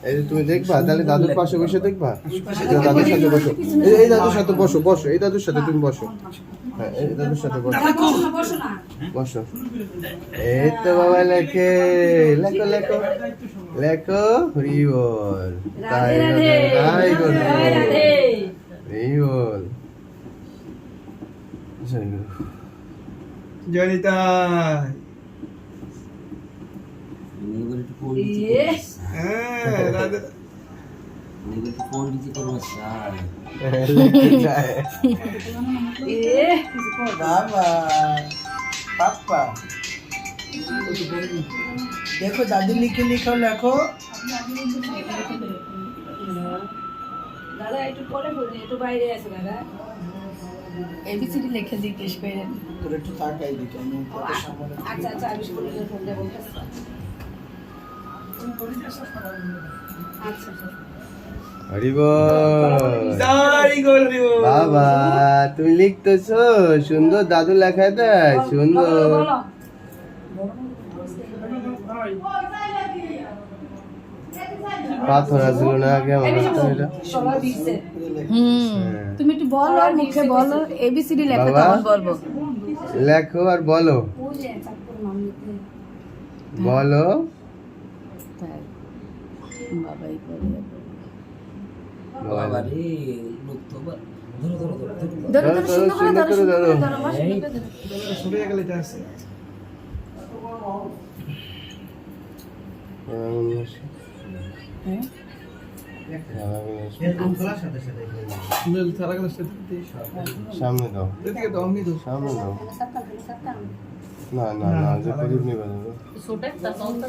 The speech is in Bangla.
এই যে তুমি দেখবা, তাহলে দাদুর পাশে বসে দেখবা, দাদুর সাথে বসো, এই দাদুর সাথে বসো, বসো এই দাদুর সাথে তুমি বসো, হ্যাঁ এই দাদুর সাথে বসো, বসো। এই তো বাবা লেখে, লেখো লেখো লেখো, হরি বল, তাই তাই করো, হরি বল, জয়নিতা বাবা পাপ্পা দেখো দাদু লিখে লিখো লেখো। দাদা একটু পরে বলি, একটু বাইরে আছে দাদা। এবিসিডি লিখে জিজ্ঞেস করেন। তোর একটু তাকাই দিকে আমি কত সামনে। আচ্ছা আচ্ছা আমি স্কুলে ফোন দেব। আচ্ছা হরি বল, জয় গৌরী বাবা তুমি লিখতেছো, সুন্দর দাদু লেখা দেয়, সুন্দর। বলো পাথর আসলো না আগে আমার এটা। সলা দিছে। তুমি একটু বলো, মুখে বলো, এবিসিডি লেখো, তখন বলবো। লেখো আর বলো, বুঝে চাকর মামনিতে। বলো। তাই বাবাই করে বাবা রে লোক তো ধরো ধরো ধরো ধরো ধরো, সুন্দর করে ধরো, সুন্দর করে ধরো, বস, এই ধরো। সরে গেলে যা আছে হ্যাঁ সারা গেলে সামনে দাও, এদিকে তো আমি তো সামনে দাও, সাতটা সাতটা। না না না, যে প্রদীপ নিবে না। ছোটটা চলতে